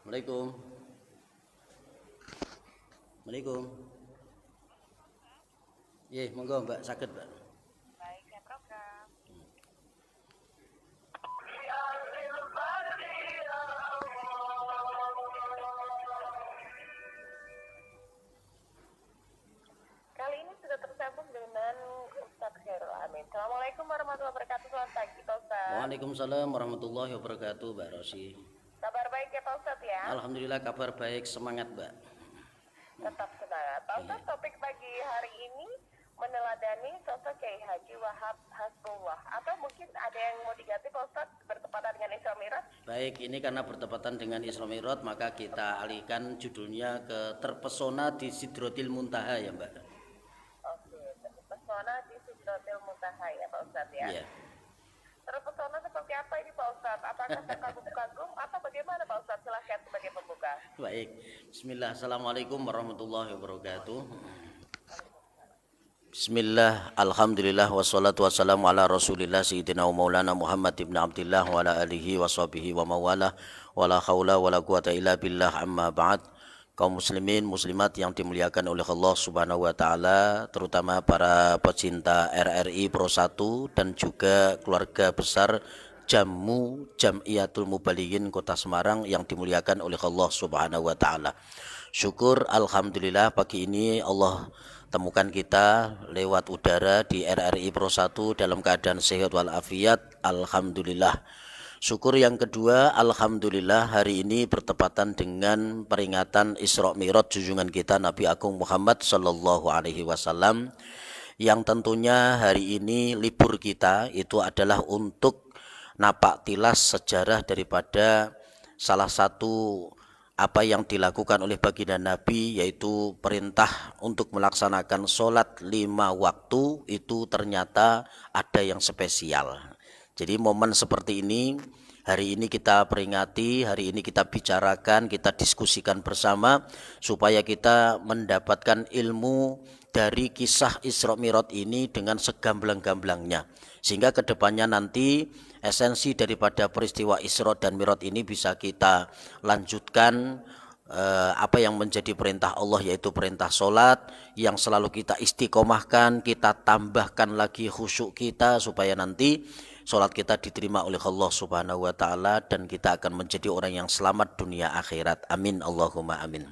Assalamualaikum. Assalamualaikum. Iya, monggo Mbak, saged Mbak. Baik, ya program. Kali ini sudah tersambung dengan Ustadz Khairul Amin. Assalamualaikum warahmatullahi wabarakatuh. Selamat pagi, Pak Ustadz. Waalaikumsalam warahmatullahi wabarakatuh, Mbak Rosi. Kabar baik ya, Pak Ustadz ya? Alhamdulillah kabar baik, semangat Mbak. Tetap semangat. Pak Ustadz, topik pagi hari ini meneladani sosok Kiai Haji Wahab Hasbullah. Atau mungkin ada yang mau diganti, Pak Ustadz, bertepatan dengan Isra Mi'raj? Baik, ini karena bertepatan dengan Isra Mi'raj, maka kita alihkan judulnya ke Terpesona di Sidratil Muntaha ya Mbak. Oke, terpesona di Sidratil Muntaha ya, Pak Ustadz ya? Iya. Terpesona seperti apa ini Pak Ustadz? Apakah terkagum-kagum atau bagaimana Pak Ustadz? Silahkan sebagai pembuka. Baik, bismillah, assalamualaikum warahmatullahi wabarakatuh. Bismillah, alhamdulillah, wassalatu wassalamu ala rasulillah sayyidina wa maulana Muhammad ibn Abdillah wa ala alihi wa sahbihi wa mawalah wa la khawla wa la quwata illa billah amma ba'd. Kaum muslimin, muslimat yang dimuliakan oleh Allah subhanahu wa ta'ala, terutama para pecinta RRI Pro 1 dan juga keluarga besar Jamu Jam'iyatul Mubalighin Kota Semarang yang dimuliakan oleh Allah subhanahu wa ta'ala. Syukur alhamdulillah pagi ini Allah temukan kita lewat udara di RRI Pro 1 dalam keadaan sehat walafiat, alhamdulillah. Syukur yang kedua, alhamdulillah hari ini bertepatan dengan peringatan Isra Mi'raj junjungan kita Nabi Agung Muhammad sallallahu alaihi wasallam, yang tentunya hari ini libur kita itu adalah untuk napak tilas sejarah daripada salah satu apa yang dilakukan oleh baginda Nabi, yaitu perintah untuk melaksanakan sholat 5 waktu itu ternyata ada yang spesial. Jadi momen seperti ini hari ini kita peringati, hari ini kita bicarakan, kita diskusikan bersama supaya kita mendapatkan ilmu dari kisah Isra Mi'raj ini dengan segamblang-gamblangnya. Sehingga kedepannya nanti esensi daripada peristiwa Isra dan Mi'raj ini bisa kita lanjutkan apa yang menjadi perintah Allah, yaitu perintah sholat yang selalu kita istiqomahkan, kita tambahkan lagi khusyuk kita supaya nanti sholat kita diterima oleh Allah subhanahu wa ta'ala dan kita akan menjadi orang yang selamat dunia akhirat. Amin Allahumma amin.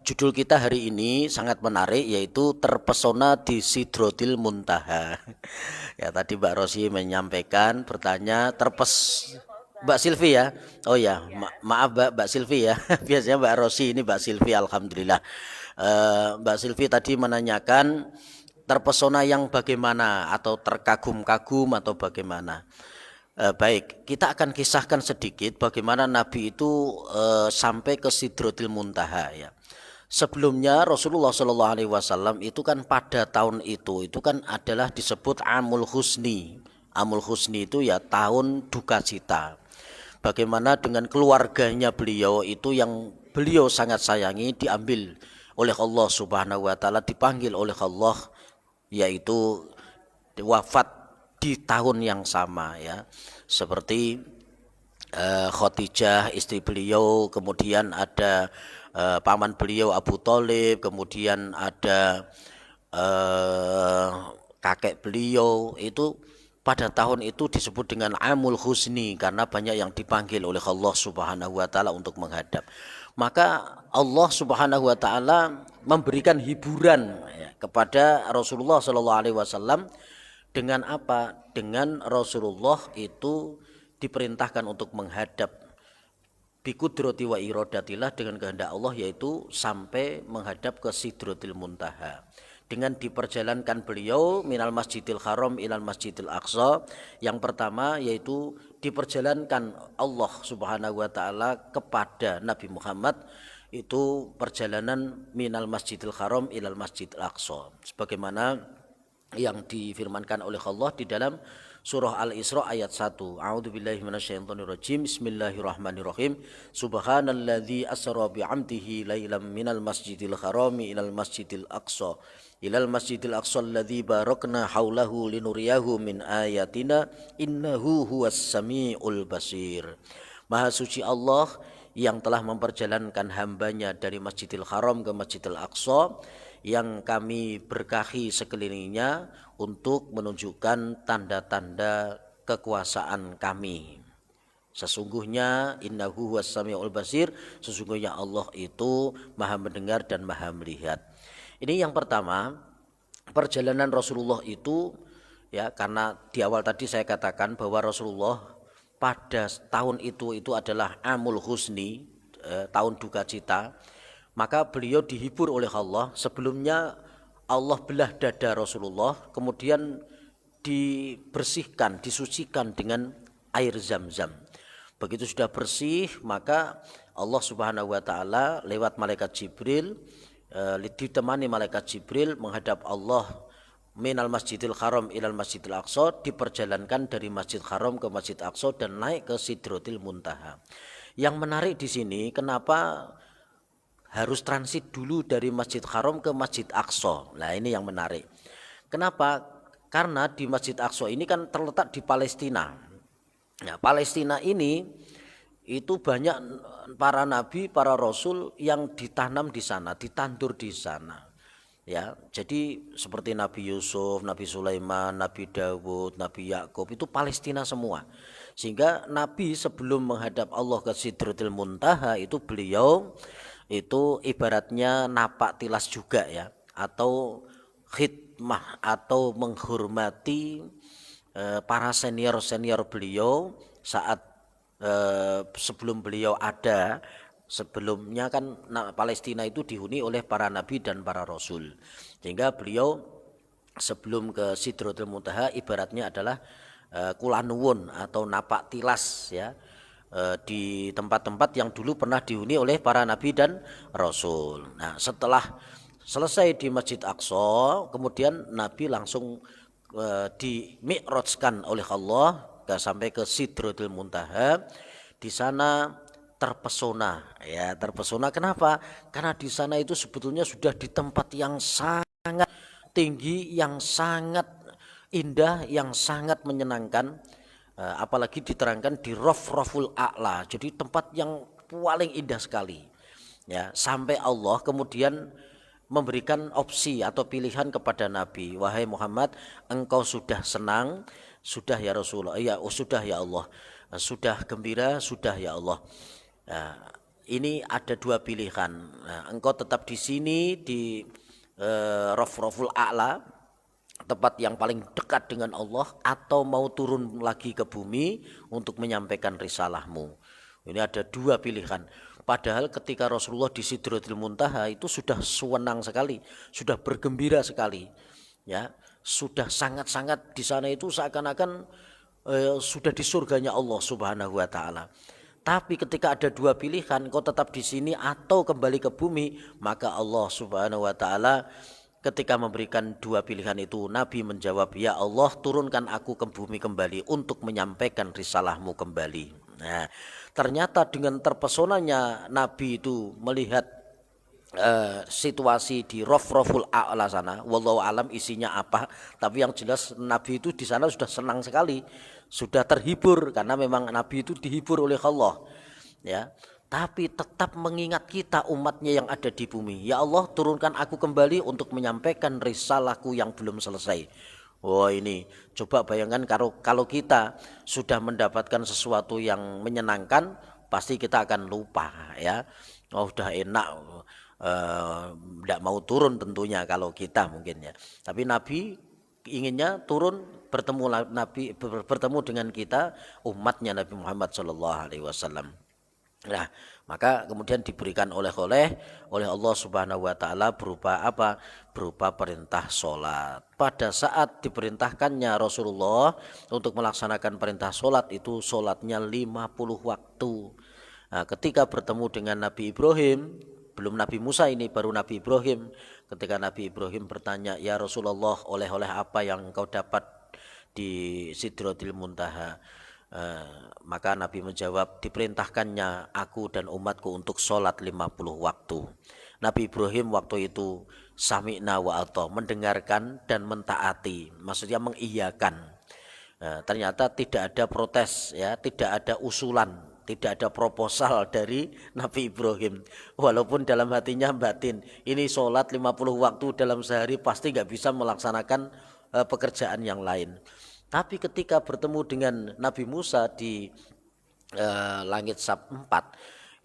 Judul kita hari ini sangat menarik, yaitu Terpesona di Sidratil Muntaha. Ya, tadi Mbak Rosi menyampaikan bertanya Mbak Silvi ya. Oh ya, maaf Mbak Silvi ya. Biasanya Mbak Rosi, ini Mbak Silvi, alhamdulillah. Mbak Silvi tadi menanyakan terpesona yang bagaimana atau terkagum-kagum atau bagaimana. Baik, kita akan kisahkan sedikit bagaimana Nabi itu sampai ke Sidratil Muntaha ya. Sebelumnya Rasulullah Shallallahu Alaihi Wasallam itu kan pada tahun itu kan adalah disebut Amul Husni. Amul Husni itu ya tahun duka cita. Bagaimana dengan keluarganya beliau itu yang beliau sangat sayangi diambil oleh Allah Subhanahu Wa Taala, dipanggil oleh Allah, yaitu wafat di tahun yang sama ya, seperti Khadijah istri beliau, kemudian ada paman beliau Abu Thalib, kemudian ada kakek beliau, itu pada tahun itu disebut dengan Amul Husni karena banyak yang dipanggil oleh Allah Subhanahu wa taala untuk menghadap. Maka Allah Subhanahu wa taala memberikan hiburan ya, kepada Rasulullah sallallahu alaihi wasallam dengan apa? Dengan Rasulullah itu diperintahkan untuk menghadap bikudrati wa iradatillah, dengan kehendak Allah, yaitu sampai menghadap ke Sidratil Muntaha. Dengan diperjalankan beliau minal Masjidil Haram ilal Masjidil Aqsa, yang pertama yaitu diperjalankan Allah Subhanahu wa taala kepada Nabi Muhammad, itu perjalanan minal Masjidil Haram ilal Masjidil Aqsa, sebagaimana yang difirmankan oleh Allah di dalam surah Al-Isra ayat 1. A'udzubillahi minasyaitonirrajim. Bismillahirrahmanirrahim. Subhanalladzi asra bi'amdihi lailam minal masjidil harami ilal masjidil aqsa. Ilal masjidil aqsa alladzi barakna haulahu linuriyahu min ayatina innahu huwas samiul basir. Maha suci Allah yang telah memperjalankan hambanya dari Masjidil Haram ke Masjidil Aqsa, yang kami berkahi sekelilingnya untuk menunjukkan tanda-tanda kekuasaan kami. Sesungguhnya innahu huwas samiul basir, sesungguhnya Allah itu maha mendengar dan maha melihat. Ini yang pertama, perjalanan Rasulullah itu ya, karena di awal tadi saya katakan bahwa Rasulullah pada tahun itu adalah Amul Husni, tahun duka cita, maka beliau dihibur oleh Allah. Sebelumnya Allah belah dada Rasulullah, kemudian dibersihkan, disucikan dengan air Zam-Zam. Begitu sudah bersih, maka Allah Subhanahu wa taala lewat malaikat Jibril, ditemani malaikat Jibril menghadap Allah, minal Masjidil Haram ilal Masjidil Aqsa, diperjalankan dari Masjid Haram ke Masjid Aqsa dan naik ke Sidratil Muntaha. Yang menarik di sini, kenapa harus transit dulu dari Masjid Haram ke Masjid Aqsa? Nah, ini yang menarik. Kenapa? Karena di Masjid Aqsa ini kan terletak di Palestina. Nah, Palestina ini itu banyak para nabi, para rasul yang ditanam di sana, ditandur di sana. Ya, jadi seperti Nabi Yusuf, Nabi Sulaiman, Nabi Dawud, Nabi Yakub itu Palestina semua. Sehingga Nabi sebelum menghadap Allah ke Sidratil Muntaha itu beliau itu ibaratnya napak tilas juga ya, atau khidmah atau menghormati para senior beliau saat sebelum beliau ada. Sebelumnya kan Palestina itu dihuni oleh para nabi dan para rasul, sehingga beliau sebelum ke Sidratul Muntaha ibaratnya adalah kulanuwun atau napak tilas ya, di tempat-tempat yang dulu pernah dihuni oleh para nabi dan rasul. Nah, setelah selesai di Masjid Aqsa, kemudian Nabi langsung dimi'rajkan oleh Allah sampai ke Sidratul Muntaha. Di sana terpesona ya, terpesona. Kenapa? Karena di sana itu sebetulnya sudah di tempat yang sangat tinggi, yang sangat indah, yang sangat menyenangkan, apalagi diterangkan di Rafraful A'la, jadi tempat yang paling indah sekali ya, sampai Allah kemudian memberikan opsi atau pilihan kepada Nabi, wahai Muhammad, engkau sudah senang, sudah ya Rasulullah, ya sudah ya Allah, sudah gembira, sudah ya Allah. Nah, ini ada dua pilihan. Nah, engkau tetap di sini di Rafraful A'la, tempat yang paling dekat dengan Allah, atau mau turun lagi ke bumi untuk menyampaikan risalahmu. Ini ada dua pilihan. Padahal ketika Rasulullah di Sidratul Muntaha itu sudah senang sekali, sudah bergembira sekali, ya, sudah sangat-sangat di sana itu seakan-akan sudah di surganya Allah Subhanahu wa taala. Tapi ketika ada dua pilihan, kau tetap di sini atau kembali ke bumi, maka Allah Subhanahu wa taala ketika memberikan dua pilihan itu, Nabi menjawab, ya Allah, turunkan aku ke bumi kembali untuk menyampaikan risalahmu kembali. Nah, ternyata dengan terpesonanya Nabi itu melihat situasi di Rafraful A'la sana, wallahu alam isinya apa, tapi yang jelas Nabi itu di sana sudah senang sekali, sudah terhibur, karena memang Nabi itu dihibur oleh Allah ya. Tapi tetap mengingat kita umatnya yang ada di bumi. Ya Allah, turunkan aku kembali untuk menyampaikan risalahku yang belum selesai. Oh, ini coba bayangkan kalau kita sudah mendapatkan sesuatu yang menyenangkan, pasti kita akan lupa ya. Oh, udah enak, tidak mau turun tentunya kalau kita mungkin ya. Tapi Nabi inginnya turun bertemu dengan kita, umatnya Nabi Muhammad SAW. Nah, maka kemudian diberikan oleh Allah Subhanahu wa taala berupa apa? Berupa perintah sholat. Pada saat diperintahkannya Rasulullah untuk melaksanakan perintah sholat itu, sholatnya 50 waktu. Nah, ketika bertemu dengan Nabi Ibrahim, belum Nabi Musa ini, baru Nabi Ibrahim. Ketika Nabi Ibrahim bertanya, ya Rasulullah, oleh-oleh apa yang engkau dapat di Sidratil Muntaha? Maka Nabi menjawab, diperintahkannya aku dan umatku untuk sholat 50 waktu. Nabi Ibrahim waktu itu sami'na wa atha, mendengarkan dan mentaati, maksudnya mengiyakan. Ternyata tidak ada protes ya, tidak ada usulan tidak ada proposal dari Nabi Ibrahim. Walaupun dalam hatinya batin, ini sholat 50 waktu dalam sehari pasti nggak bisa melaksanakan pekerjaan yang lain. Tapi ketika bertemu dengan Nabi Musa di langit sab 4,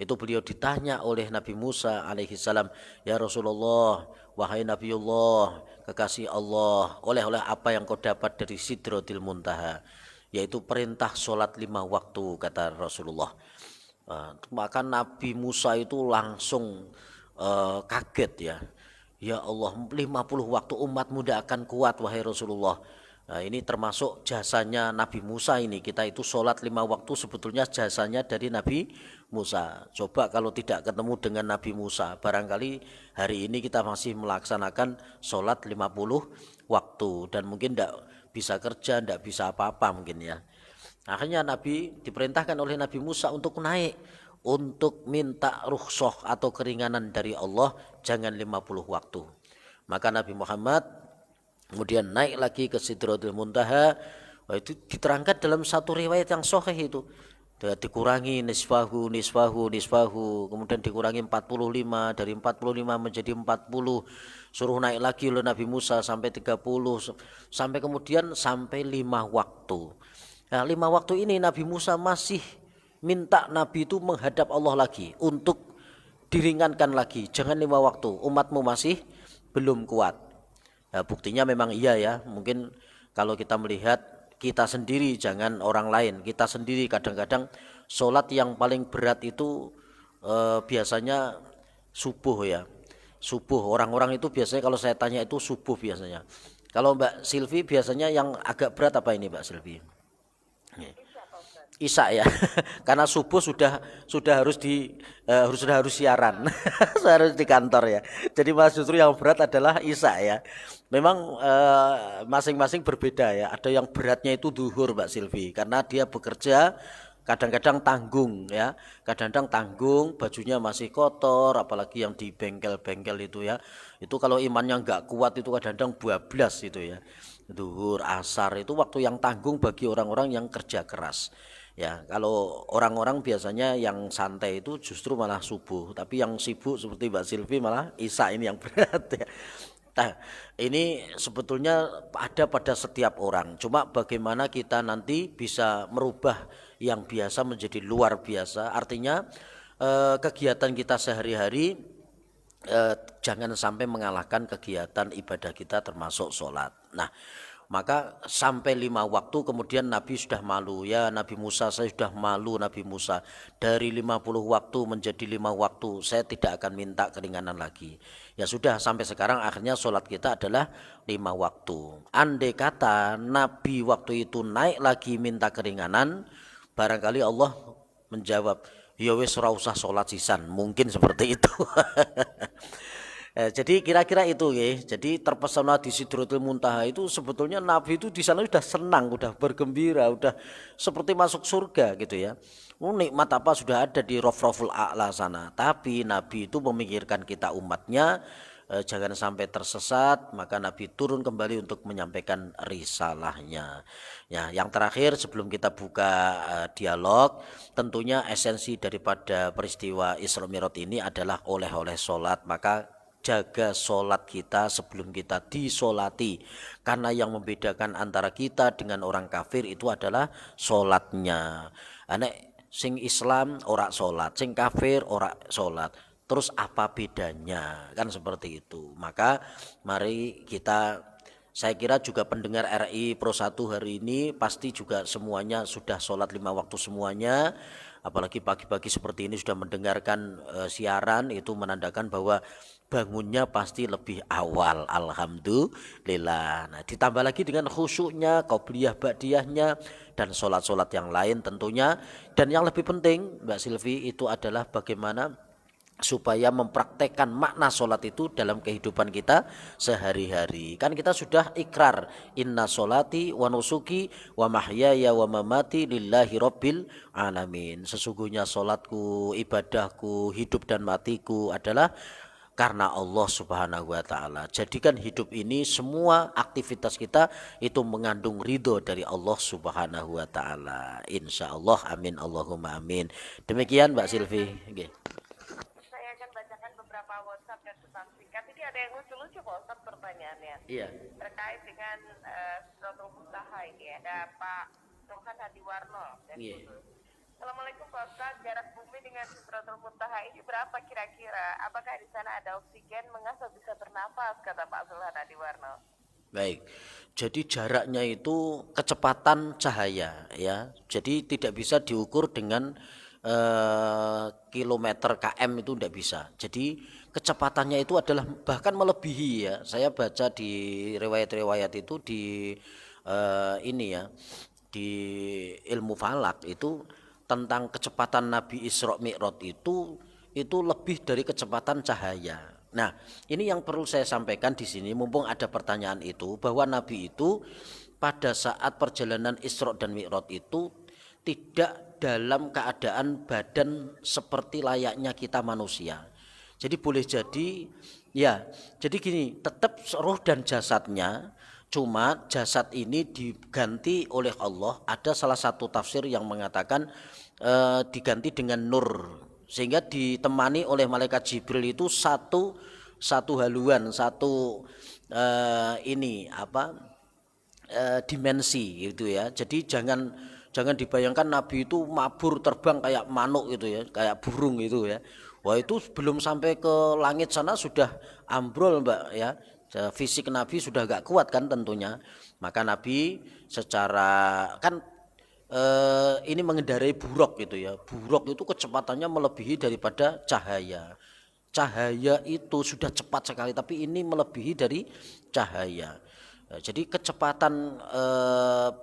itu beliau ditanya oleh Nabi Musa alaihi salam, ya Rasulullah, wahai Nabiullah, kekasih Allah, oleh-oleh apa yang kau dapat dari Sidratil Muntaha, yaitu perintah sholat 5 waktu, kata Rasulullah. Maka Nabi Musa itu langsung kaget ya. Ya Allah, 50 waktu umatmu tidak akan kuat wahai Rasulullah. Nah, ini termasuk jasanya Nabi Musa ini. Kita itu sholat 5 waktu sebetulnya jasanya dari Nabi Musa. Coba kalau tidak ketemu dengan Nabi Musa, barangkali hari ini kita masih melaksanakan sholat 50 waktu. Dan mungkin tidak bisa kerja, tidak bisa apa-apa mungkin ya. Akhirnya Nabi diperintahkan oleh Nabi Musa untuk naik, untuk minta rukhsah atau keringanan dari Allah, jangan 50 waktu. Maka Nabi Muhammad kemudian naik lagi ke Sidratul Muntaha. Itu diterangkan dalam satu riwayat yang sahih itu. Dikurangi nisfahu, kemudian dikurangi 45, dari 45 menjadi 40. Suruh naik lagi oleh Nabi Musa sampai 30, sampai kemudian sampai 5 waktu. Nah, 5 waktu ini Nabi Musa masih minta Nabi itu menghadap Allah lagi untuk diringankan lagi, jangan 5 waktu, umatmu masih belum kuat. Nah, buktinya memang iya ya, mungkin kalau kita melihat kita sendiri, jangan orang lain, kita sendiri kadang-kadang sholat yang paling berat itu biasanya subuh ya. Subuh, orang-orang itu biasanya kalau saya tanya itu subuh biasanya. Kalau Mbak Silvi biasanya yang agak berat apa ini Mbak Silvi? Isya ya, karena subuh sudah harus harus siaran, harus di kantor ya. Jadi mas justru yang berat adalah isya ya. Memang masing-masing berbeda ya. Ada yang beratnya itu duhur Mbak Silvi, karena dia bekerja kadang-kadang tanggung ya, kadang-kadang tanggung, bajunya masih kotor, apalagi yang di bengkel-bengkel itu ya. Itu kalau imannya nggak kuat itu kadang-kadang bablas itu ya. Duhur, asar itu waktu yang tanggung bagi orang-orang yang kerja keras. Ya, kalau orang-orang biasanya yang santai itu justru malah subuh, tapi yang sibuk seperti Mbak Silvi malah isya ini yang berat ya. Nah, ini sebetulnya ada pada setiap orang. Cuma bagaimana kita nanti bisa merubah yang biasa menjadi luar biasa. Artinya kegiatan kita sehari-hari jangan sampai mengalahkan kegiatan ibadah kita termasuk sholat. Nah, maka sampai 5 waktu kemudian Nabi sudah malu. Ya Nabi Musa, saya sudah malu Nabi Musa. Dari 50 waktu menjadi 5 waktu, saya tidak akan minta keringanan lagi. Ya sudah, sampai sekarang akhirnya sholat kita adalah 5 waktu. Andai kata Nabi waktu itu naik lagi minta keringanan, barangkali Allah menjawab, ya wis ora usah sholat sisan. Mungkin seperti itu. Jadi kira-kira itu ya. Jadi terpesona di Sidratul Muntaha itu sebetulnya Nabi itu di sana sudah senang, sudah bergembira, sudah seperti masuk surga gitu ya. Nikmat apa sudah ada di Rafraful A'la sana. Tapi Nabi itu memikirkan kita umatnya jangan sampai tersesat, maka Nabi turun kembali untuk menyampaikan risalahnya. Ya, yang terakhir sebelum kita buka dialog, tentunya esensi daripada peristiwa Isra Mi'raj ini adalah oleh-oleh sholat. Maka jaga sholat kita sebelum kita disolati, karena yang membedakan antara kita dengan orang kafir itu adalah sholatnya. Anek sing Islam ora sholat, sing kafir ora sholat, terus apa bedanya, kan seperti itu. Maka mari kita, saya kira juga pendengar RI Pro 1 hari ini pasti juga semuanya sudah sholat 5 waktu semuanya. Apalagi pagi-pagi seperti ini sudah mendengarkan siaran, itu menandakan bahwa bangunnya pasti lebih awal, alhamdulillah. Nah, ditambah lagi dengan khusyuknya, qobliyah ba'diyahnya, dan sholat-sholat yang lain tentunya. Dan yang lebih penting Mbak Silvi itu adalah bagaimana supaya mempraktekkan makna sholat itu dalam kehidupan kita sehari-hari. Kan kita sudah ikrar, inna sholati wa nusuki wa mahyaya wa mamati lillahi rabbil alamin. Sesungguhnya sholatku, ibadahku, hidup dan matiku adalah karena Allah Subhanahu wa taala. Jadikan hidup ini semua aktivitas kita itu mengandung ridho dari Allah Subhanahu wa taala. Insyaallah, amin Allahumma amin. Demikian Mbak Silvi. Nggih. Saya akan bacakan beberapa WhatsApp dan pesan singkat. Ini ada yang lucu-lucu Pak Ustadz pertanyaannya. Iya. Terkait dengan Suratul Muntaha ini ada Pak Rohan Hadiwarno dari Iya. Kudus. Assalamualaikum Pak Ustadz, jarak bumi dengan Sidratul Muntaha ini berapa kira-kira? Apakah di sana ada oksigen mengapa bisa bernafas, kata Pak Zulhan Hadiwarno. Baik. Jadi jaraknya itu kecepatan cahaya ya. Jadi tidak bisa diukur dengan kilometer km, itu tidak bisa. Jadi kecepatannya itu adalah bahkan melebihi ya. Saya baca di riwayat-riwayat itu di ini ya, di ilmu falak itu tentang kecepatan Nabi Isra Mi'raj itu lebih dari kecepatan cahaya. Nah, ini yang perlu saya sampaikan di sini mumpung ada pertanyaan itu, bahwa Nabi itu pada saat perjalanan Isra dan Mi'raj itu tidak dalam keadaan badan seperti layaknya kita manusia. Jadi boleh jadi ya, jadi gini, tetap roh dan jasadnya, cuma jasad ini diganti oleh Allah. Ada salah satu tafsir yang mengatakan diganti dengan nur, sehingga ditemani oleh malaikat Jibril itu satu haluan, satu dimensi gitu ya. Jadi jangan dibayangkan Nabi itu mabur terbang kayak manuk gitu ya, kayak burung gitu ya. Wah, itu belum sampai ke langit sana sudah ambrol Mbak ya. Fisik Nabi sudah gak kuat kan tentunya. Maka Nabi secara kan ini mengendarai buruk gitu ya. Buruk itu kecepatannya melebihi daripada cahaya. Cahaya itu sudah cepat sekali, tapi ini melebihi dari cahaya. Jadi kecepatan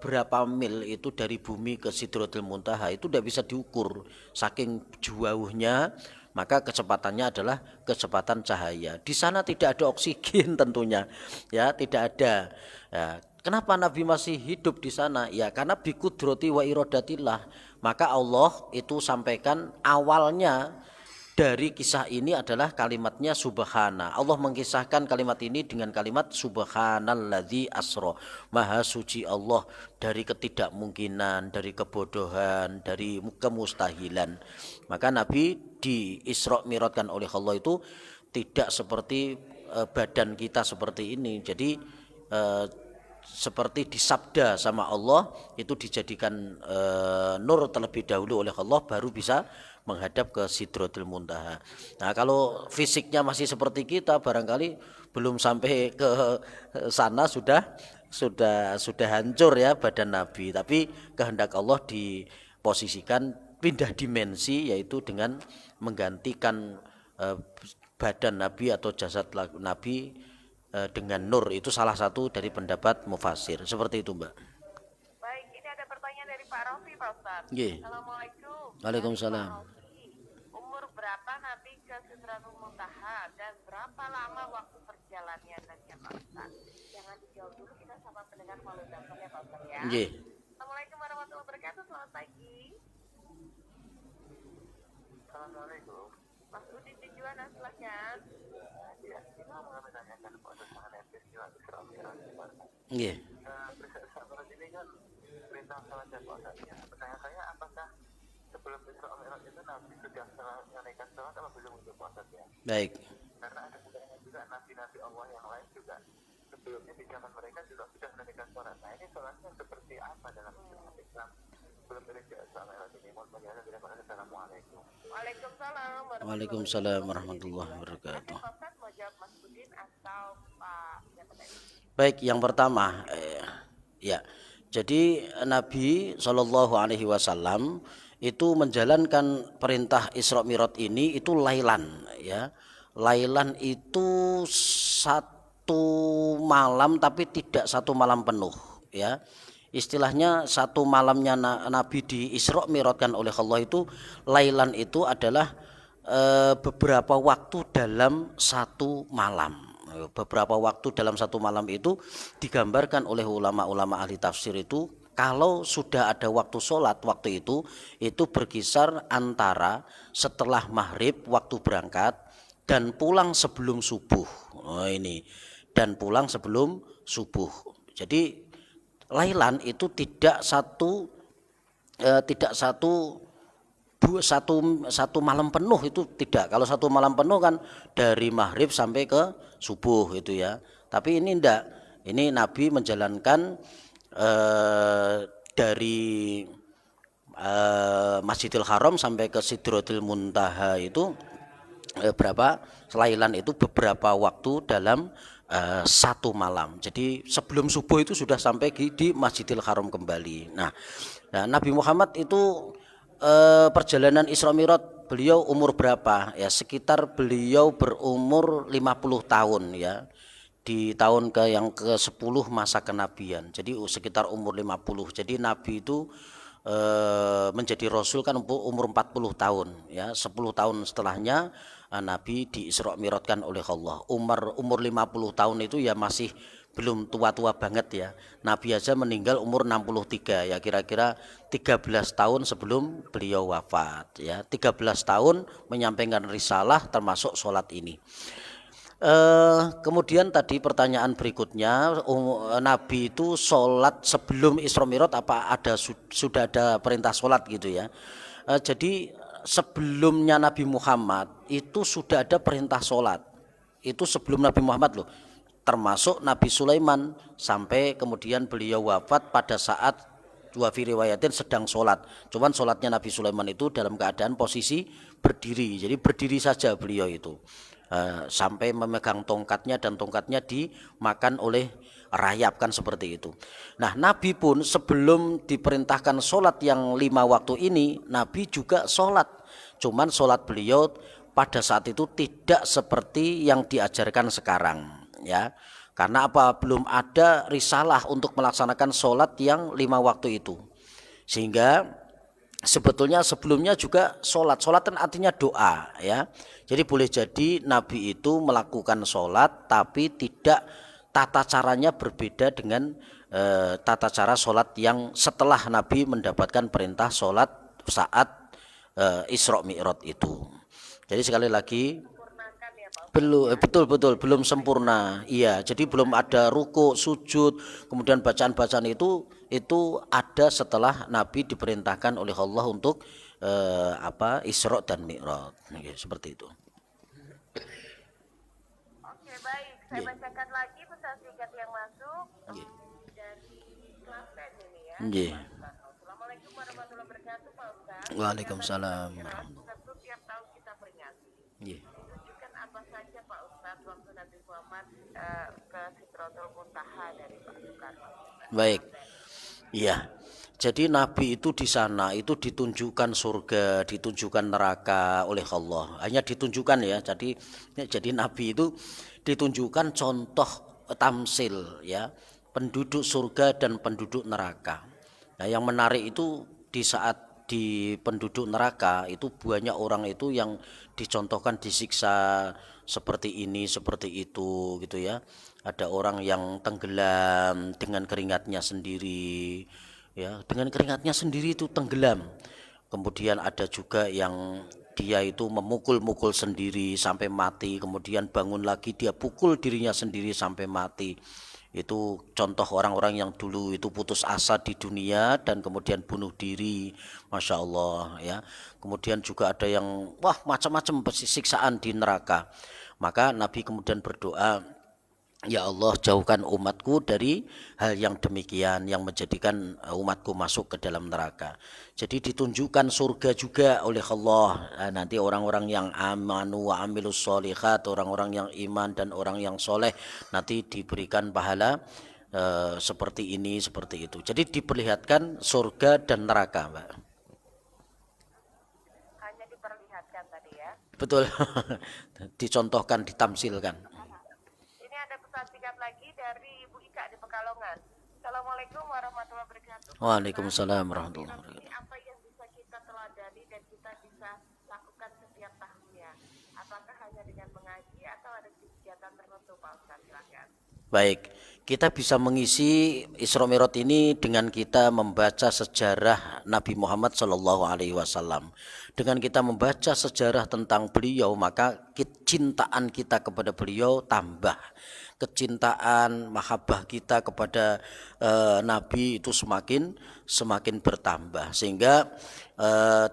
berapa mil itu dari bumi ke Sidratul Muntaha itu tidak bisa diukur, saking jauhnya. Maka kecepatannya adalah kecepatan cahaya. Di sana tidak ada oksigen tentunya, ya tidak ada. Ya, kenapa Nabi masih hidup di sana? Ya karena biqudrati wa iradatillah. Maka Allah itu sampaikan awalnya dari kisah ini adalah kalimatnya subhana. Allah mengisahkan kalimat ini dengan kalimat subhanalladzi asra. Maha suci Allah dari ketidakmungkinan, dari kebodohan, dari kemustahilan. Maka Nabi di Isra Mi'rajkan oleh Allah itu tidak seperti badan kita seperti ini. Jadi seperti disabda sama Allah, itu dijadikan nur terlebih dahulu oleh Allah, baru bisa menghadap ke Sidratul Muntaha. Nah, kalau fisiknya masih seperti kita, barangkali belum sampai ke sana sudah hancur ya badan Nabi. Tapi kehendak Allah diposisikan pindah dimensi, yaitu dengan menggantikan badan Nabi atau jasad Nabi dengan nur. Itu salah satu dari pendapat mufasir. Seperti itu, Mbak. Baik, ini ada pertanyaan dari Pak Rofi, Pak Ustadz. Nggih. Assalamualaikum. Waalaikumsalam. Umur berapa Nabi ke Sidratul Muntaha dan berapa lama waktu perjalanannya Pak Ustadz? Jangan dijawab dulu, kita sama pendengar malu daftarnya Pak Ustadz ya. Nggih. Assalamualaikum warahmatullahi wabarakatuh. Selamat pagi. Assalamualaikum. Mas Budi Tujuan, silahkan. Ya, kita mau menanyakan kepada mengenai peristiwa Isra Mi'raj kemarin. Nggih. Isra Mi'raj ini kan perintah salat dan puasanya. Pertanyaan saya, apakah sebelum Isra Mi'raj itu Nabi sudah menunaikan salat atau belum untuk puasanya? Baik. Karena ada juga nabi-nabi Allah yang lain juga sebelumnya di zaman mereka juga sudah menunaikan salat. Nah, ini salatnya seperti apa dalam Islam sebelum Isra Mi'raj ini? Mohon penjelasan. Terima kasih. Assalamualaikum. Waalaikumsalam. Waalaikumsalam warahmatullahi wabarakatuh. Pak Ustadz mau jawab Mas Budin atau Pak siapa tadi? Baik, yang pertama ya. Jadi Nabi Shallallahu alaihi wasallam itu menjalankan perintah Isra Mi'raj ini itu lailan ya. Lailan itu satu malam, tapi tidak satu malam penuh ya. Istilahnya satu malamnya Nabi di Isra Mi'rajkan oleh Allah itu, lailan itu adalah beberapa waktu dalam satu malam. Beberapa waktu dalam satu malam itu digambarkan oleh ulama-ulama ahli tafsir itu, kalau sudah ada waktu sholat waktu itu berkisar antara setelah maghrib waktu berangkat dan pulang sebelum subuh. Oh ini, dan pulang sebelum subuh. Jadi lailan itu tidak satu malam penuh, itu tidak. Kalau satu malam penuh kan dari maghrib sampai ke subuh itu ya. Tapi ini enggak. Ini Nabi menjalankan dari Masjidil Haram sampai ke Sidratul Muntaha itu berapa? Lailan itu beberapa waktu dalam satu malam. Jadi sebelum subuh itu sudah sampai di Masjidil Haram kembali. Nah, Nabi Muhammad itu perjalanan Isra Mi'raj beliau umur berapa? Ya sekitar beliau berumur 50 tahun ya. Di tahun yang ke-10 masa kenabian. Jadi sekitar umur 50. Jadi Nabi itu menjadi Rasul kan umur 40 tahun ya. 10 tahun setelahnya Nabi di Isra Mi'rajkan oleh Allah. Umur 50 tahun itu ya masih belum tua-tua banget ya. Nabi aja meninggal umur 63 ya, kira-kira 13 tahun sebelum beliau wafat ya. 13 tahun menyampaikan risalah termasuk sholat ini. Kemudian tadi pertanyaan berikutnya, Nabi itu sholat sebelum Isra Mi'raj apa sudah ada perintah sholat gitu ya. Jadi sebelumnya Nabi Muhammad itu sudah ada perintah sholat. Itu sebelum Nabi Muhammad loh. Termasuk Nabi Sulaiman sampai kemudian beliau wafat pada saat dua riwayatin sedang sholat. Cuman sholatnya Nabi Sulaiman itu dalam keadaan posisi berdiri. Jadi berdiri saja beliau itu. Sampai memegang tongkatnya dan tongkatnya dimakan oleh rayap kan seperti itu. Nah Nabi pun sebelum diperintahkan sholat yang 5 waktu ini, Nabi juga sholat. Cuman sholat beliau pada saat itu tidak seperti yang diajarkan sekarang ya. Karena apa? Belum ada risalah untuk melaksanakan sholat yang 5 waktu itu. Sehingga sebetulnya sebelumnya juga sholat kan artinya doa ya. Jadi boleh jadi Nabi itu melakukan sholat tapi tidak, tata caranya berbeda dengan tata cara sholat yang setelah Nabi mendapatkan perintah sholat saat Isra Mi'raj itu. Jadi sekali lagi betul belum sempurna. Iya, jadi belum ada ruku, sujud, kemudian bacaan-bacaan itu ada setelah Nabi diperintahkan oleh Allah untuk Isra dan Mi'raj. Seperti itu. Oke, baik. Saya bacakan lagi pesan singkat yang masuk dari Klaten ini ya. Assalamualaikum warahmatullahi wabarakatuh, Pak Ustaz. Waalaikumsalam. Tentu tiap tahun kita peringati. Tunjukkan apa saja Pak Ustaz waktu Nabi Muhammad ke Sidratul Muntaha dari Pak Soekarno. Baik. Iya. Jadi Nabi itu di sana itu ditunjukkan surga, ditunjukkan neraka oleh Allah. Hanya ditunjukkan ya. Jadi Nabi itu ditunjukkan contoh tamsil ya, penduduk surga dan penduduk neraka. Nah, yang menarik itu di saat di penduduk neraka itu banyak orang itu yang dicontohkan disiksa seperti ini, seperti itu gitu ya. Ada orang yang tenggelam dengan keringatnya sendiri. Ya, dengan keringatnya sendiri itu tenggelam. Kemudian ada juga yang dia itu memukul-mukul sendiri sampai mati, kemudian bangun lagi dia pukul dirinya sendiri sampai mati. Itu contoh orang-orang yang dulu itu putus asa di dunia dan kemudian bunuh diri, Masya Allah ya. Kemudian juga ada yang macam-macam siksaan di neraka. Maka Nabi kemudian berdoa, ya Allah, jauhkan umatku dari hal yang demikian yang menjadikan umatku masuk ke dalam neraka. Jadi ditunjukkan surga juga oleh Allah. Nanti orang-orang yang amanu wa amilus sholihat, orang-orang yang iman dan orang yang soleh nanti diberikan pahala seperti ini, seperti itu. Jadi diperlihatkan surga dan neraka, Mbak. Hanya diperlihatkan tadi ya. Betul. Dicontohkan, ditamsilkan. Singkat lagi dari Ibu Ika di Pekalongan. Assalamualaikum warahmatullahi wabarakatuh. Waalaikumsalam warahmatullahi wabarakatuh. Apa yang bisa kita teladani dan kita bisa lakukan setiap tahunnya? Apakah hanya dengan mengaji atau ada kegiatan tertentu, Pak Ustaz? Silakan. Baik, kita bisa mengisi Isra Mi'raj ini dengan kita membaca sejarah Nabi Muhammad SAW. Dengan kita membaca sejarah tentang beliau, maka kecintaan kita kepada beliau tambah. Kecintaan, mahabbah kita kepada Nabi itu semakin bertambah. Sehingga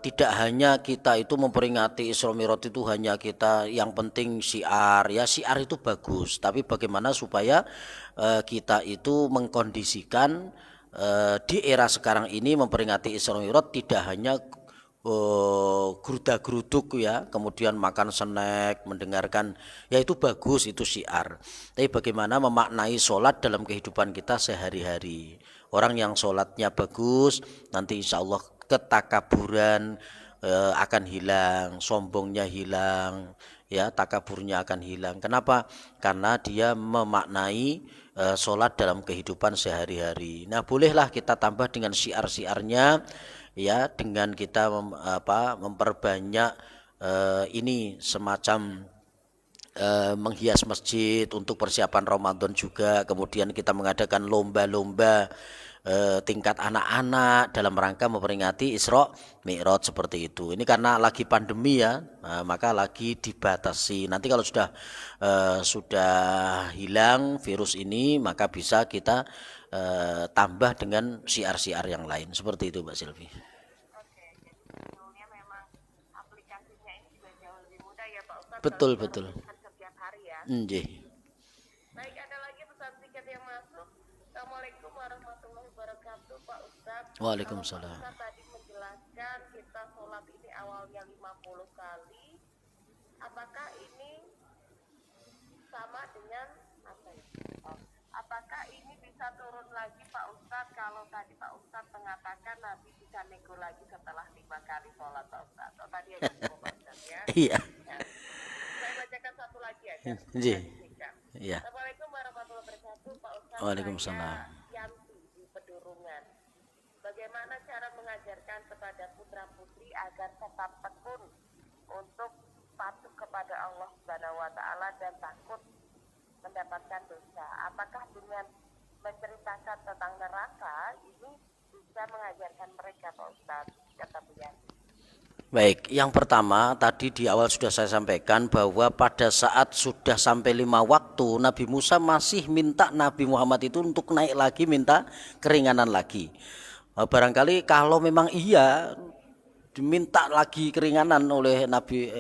tidak hanya kita itu memperingati Isra Mi'raj itu hanya kita yang penting syiar, ya syiar itu bagus, tapi bagaimana supaya kita itu mengkondisikan di era sekarang ini memperingati Isra Mi'raj tidak hanya geruda-geruduk ya, kemudian makan snack, mendengarkan, ya itu bagus, itu syiar. Tapi bagaimana memaknai sholat dalam kehidupan kita sehari-hari. Orang yang sholatnya bagus, nanti insya Allah ketakaburan akan hilang, sombongnya hilang, ya takaburnya akan hilang. Kenapa? Karena dia memaknai sholat dalam kehidupan sehari-hari. Nah, bolehlah kita tambah dengan syiar-syiarnya, ya, dengan kita memperbanyak ini semacam menghias masjid untuk persiapan Ramadan juga. Kemudian kita mengadakan lomba-lomba tingkat anak-anak dalam rangka memperingati Isra Mi'raj seperti itu. Ini karena lagi pandemi ya, maka lagi dibatasi. Nanti kalau sudah hilang virus ini, maka bisa kita tambah dengan syiar-syiar yang lain. Seperti itu Mbak Silvi. Oke, jadi sebetulnya memang aplikasinya ini juga jauh lebih mudah ya Pak Ustadz. Betul. Setiap hari ya. Nggih. Baik, ada lagi pesan singkat yang masuk. Assalamualaikum warahmatullahi wabarakatuh Pak Ustadz. Waalaikumsalam. Pak Ustadz tadi menjelaskan kita sholat ini awalnya 50 kali. Apakah ini sama dengan apa ya? Apakah ini bisa turun lagi Pak Ustadz? Kalau tadi Pak Ustadz mengatakan Nabi bisa nego lagi setelah 5 kali sholat Pak Ustadz. Oh, tadi ada Pak Ustadz ya. Iya. Ya. Saya bacakan satu lagi aja. Nggih. Iya. Assalamualaikum warahmatullahi wabarakatuh Pak Ustadz. Waalaikumsalam. Saya Yanti di Pedurungan. Bagaimana cara mengajarkan kepada putra-putri agar tetap tekun untuk patuh kepada Allah Subhanahu wa taala dan takut mendapatkan dosa? Apakah dengan menceritakan tentang neraka ini bisa mengajarkan mereka Pak Ustadz? Kata Bu Yanti. Baik, yang pertama tadi di awal sudah saya sampaikan bahwa pada saat sudah sampai 5 waktu Nabi Musa masih minta Nabi Muhammad itu untuk naik lagi, minta keringanan lagi. Barangkali kalau memang iya diminta lagi keringanan oleh Nabi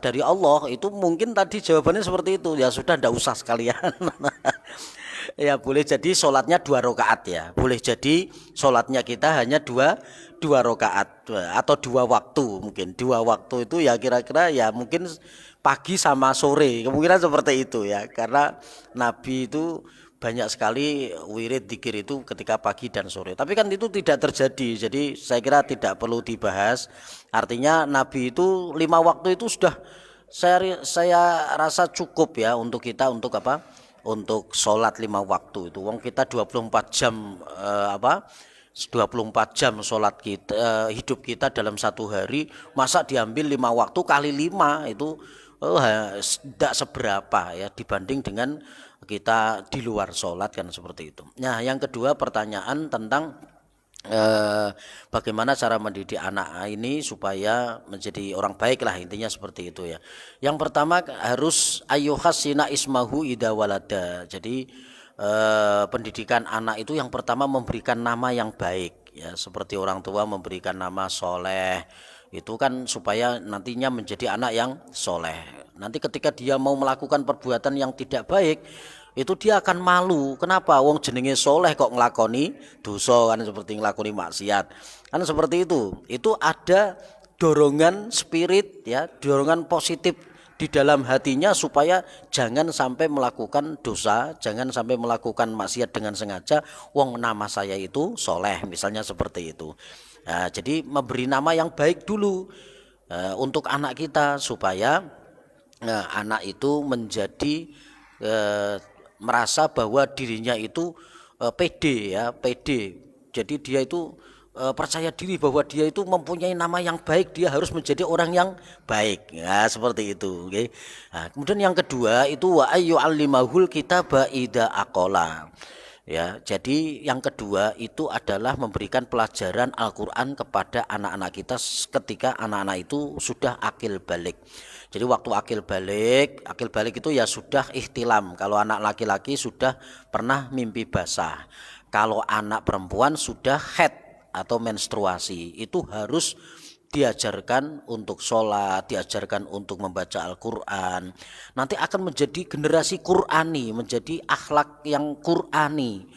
dari Allah, itu mungkin tadi jawabannya seperti itu, ya sudah ndak usah sekalian. Ya boleh jadi sholatnya 2 rakaat ya, boleh jadi sholatnya kita hanya dua rakaat atau 2 waktu, mungkin 2 waktu itu ya kira-kira ya mungkin pagi sama sore, kemungkinan seperti itu ya, karena Nabi itu banyak sekali wirid dzikir itu ketika pagi dan sore. Tapi kan itu tidak terjadi, jadi saya kira tidak perlu dibahas. Artinya Nabi itu 5 waktu itu sudah saya rasa cukup ya untuk kita, untuk apa? Untuk sholat 5 waktu itu. Wong kita 24 jam 24 jam sholat kita, hidup kita dalam satu hari, masa diambil 5 waktu kali 5 itu tidak seberapa ya dibanding dengan kita di luar sholat kan seperti itu. Nah, yang kedua pertanyaan tentang bagaimana cara mendidik anak ini supaya menjadi orang baik lah, intinya seperti itu ya. Yang pertama harus ayyuhassina ismahu idza walada. Jadi pendidikan anak itu yang pertama memberikan nama yang baik ya, seperti orang tua memberikan nama soleh, itu kan supaya nantinya menjadi anak yang soleh. Nanti ketika dia mau melakukan perbuatan yang tidak baik, itu dia akan malu. Kenapa? Wong jenenge soleh kok ngelakoni dosa, kan seperti ngelakoni maksiat, kan seperti itu. Itu ada dorongan spirit ya, dorongan positif di dalam hatinya supaya jangan sampai melakukan dosa, jangan sampai melakukan maksiat dengan sengaja. Wong nama saya itu soleh, misalnya seperti itu. Nah, jadi memberi nama yang baik dulu untuk anak kita supaya anak itu menjadi merasa bahwa dirinya itu pede ya, pede. Jadi dia itu percaya diri bahwa dia itu mempunyai nama yang baik, dia harus menjadi orang yang baik. Ya, seperti itu, okay. Nah, kemudian yang kedua itu wa ayyu'allimahul kitaba idza aqala. Ya, jadi yang kedua itu adalah memberikan pelajaran Al-Qur'an kepada anak-anak kita ketika anak-anak itu sudah akil balik. Jadi waktu akil balik itu ya sudah ihtilam. Kalau anak laki-laki sudah pernah mimpi basah. Kalau anak perempuan sudah haid atau menstruasi, itu harus diajarkan untuk sholat, diajarkan untuk membaca Al-Quran. Nanti akan menjadi generasi Qurani, menjadi akhlak yang Qurani.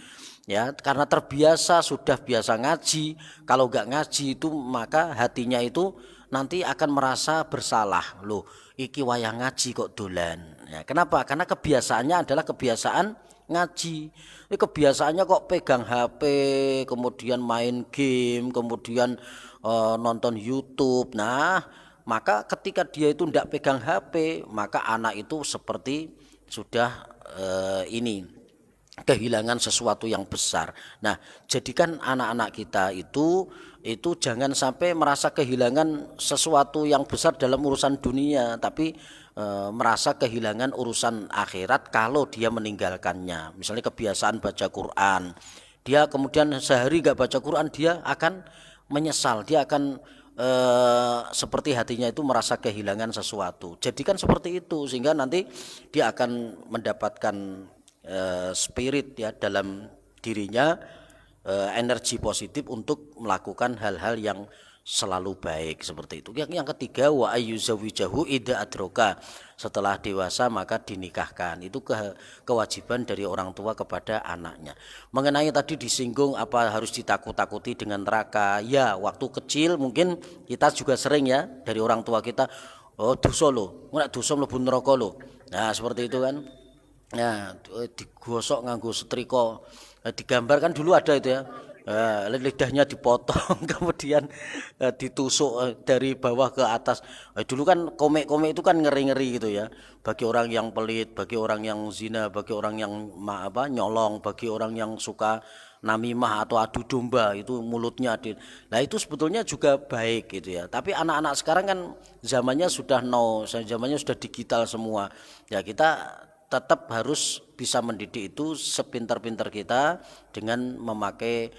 Ya, karena terbiasa, sudah biasa ngaji. Kalau nggak ngaji itu maka hatinya itu nanti akan merasa bersalah. Loh, iki wayang ngaji kok dolan. Ya, kenapa? Karena kebiasaannya adalah kebiasaan ngaji. Ini kebiasaannya kok pegang HP, kemudian main game, kemudian nonton YouTube. Nah, maka ketika dia itu tidak pegang HP, maka anak itu seperti sudah ini kehilangan sesuatu yang besar. Nah, jadikan anak-anak kita itu jangan sampai merasa kehilangan sesuatu yang besar dalam urusan dunia, tapi merasa kehilangan urusan akhirat kalau dia meninggalkannya. Misalnya kebiasaan baca Quran, dia kemudian sehari gak baca Quran, dia akan menyesal, dia akan seperti hatinya itu merasa kehilangan sesuatu. Jadikan seperti itu sehingga nanti dia akan mendapatkan spirit ya dalam dirinya, energi positif untuk melakukan hal-hal yang selalu baik seperti itu. Yang ketiga, wa ayyuzawijahu idza adroka, setelah dewasa maka dinikahkan. Itu kewajiban dari orang tua kepada anaknya. Mengenai tadi disinggung apa harus ditakut-takuti dengan neraka. Ya, waktu kecil mungkin kita juga sering ya dari orang tua kita, oh dosa lo, nek dosa mlebu neraka lo. Nah, seperti itu kan. Nah, digosok nganggo setrika. Digambarkan dulu ada itu ya. Lidahnya dipotong kemudian ditusuk dari bawah ke atas. Dulu kan komik-komik itu kan ngeri-ngeri gitu ya. Bagi orang yang pelit, bagi orang yang zina, bagi orang yang nyolong, bagi orang yang suka namimah atau adu domba, itu mulutnya nah itu sebetulnya juga baik gitu ya. Tapi anak-anak sekarang kan zamannya sudah zamannya sudah digital semua. Ya kita tetap harus bisa mendidik itu sepintar-pintar kita dengan memakai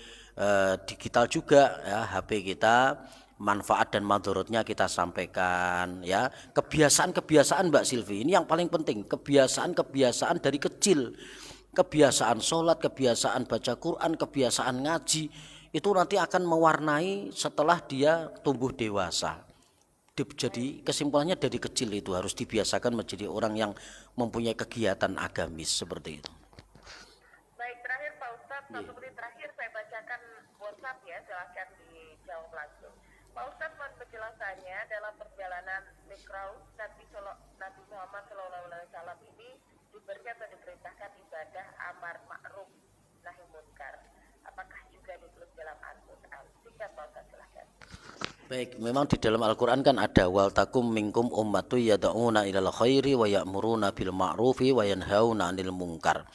digital juga ya, HP kita, manfaat dan madorotnya kita sampaikan ya. Kebiasaan-kebiasaan Mbak Silvi ini yang paling penting, kebiasaan-kebiasaan dari kecil, kebiasaan sholat, kebiasaan baca Quran, kebiasaan ngaji, itu nanti akan mewarnai setelah dia tumbuh dewasa. Jadi kesimpulannya dari kecil itu harus dibiasakan menjadi orang yang mempunyai kegiatan agamis seperti itu. Baik, terakhir Pak Ustadz, 1 menit terakhir saya bacakan WhatsApp ya, silahkan dijawab langsung. Pak Ustadz, mohon penjelasannya dalam perjalanan Mi'raj Nabi Muhammad SAW ini diberi atau diperintahkan ibadah amar ma'ruf nahi munkar. Apakah juga ditulis dalam Al-Quran? Singkat Pak Ustadz, silahkan. Baik, memang di dalam Al-Quran kan ada wal takum minkum ummatu yad'una ilal khairi wa ya'muruna bil ma'rufi wa yanhauna 'anil munkar.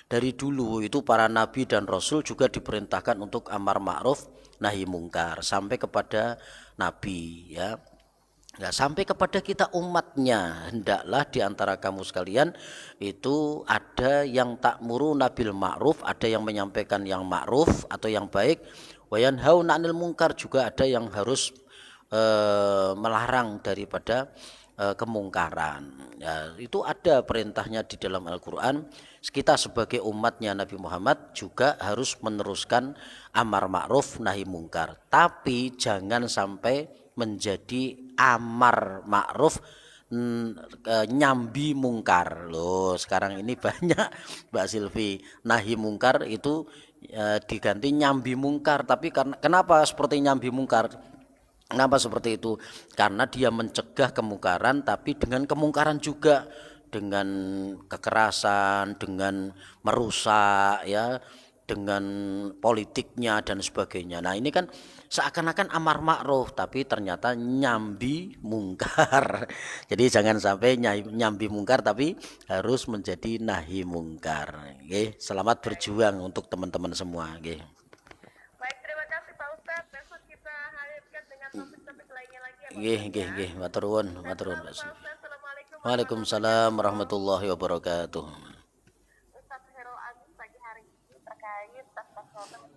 Dari dulu itu para nabi dan rasul juga diperintahkan untuk amar ma'ruf nahi mungkar sampai kepada nabi ya. Nah, sampai kepada kita umatnya, hendaklah di antara kamu sekalian itu ada yang ta'muruna bil ma'ruf, ada yang menyampaikan yang ma'ruf atau yang baik, wa yanhauna 'anil munkar, juga ada yang harus melarang daripada kemungkaran. Ya, itu ada perintahnya di dalam Al-Quran. Kita sebagai umatnya Nabi Muhammad juga harus meneruskan amar ma'ruf nahi mungkar. Tapi jangan sampai menjadi amar ma'ruf nyambi mungkar. Loh, sekarang ini banyak Mbak Silvi, nahi mungkar itu diganti nyambi mungkar. Tapi kenapa seperti nyambi mungkar? Kenapa seperti itu? Karena dia mencegah kemungkaran, tapi dengan kemungkaran juga, dengan kekerasan, dengan merusak ya, dengan politiknya dan sebagainya. Nah, ini kan seakan-akan amar ma'ruf tapi ternyata nyambi mungkar. Jadi jangan sampai nyambi mungkar tapi harus menjadi nahi mungkar. Oke, selamat berjuang untuk teman-teman semua. Oke. Baik, terima kasih Pak Ustadz. Besok kita hadirkan dengan topik-topik lainnya lagi ya Pak Nggih, matur nuwun, matur nuwun. Assalamualaikum Waalaikumsalam warahmatullahi wabarakatuh. Ustadz Herul Aziz pagi hari ini terkait sholat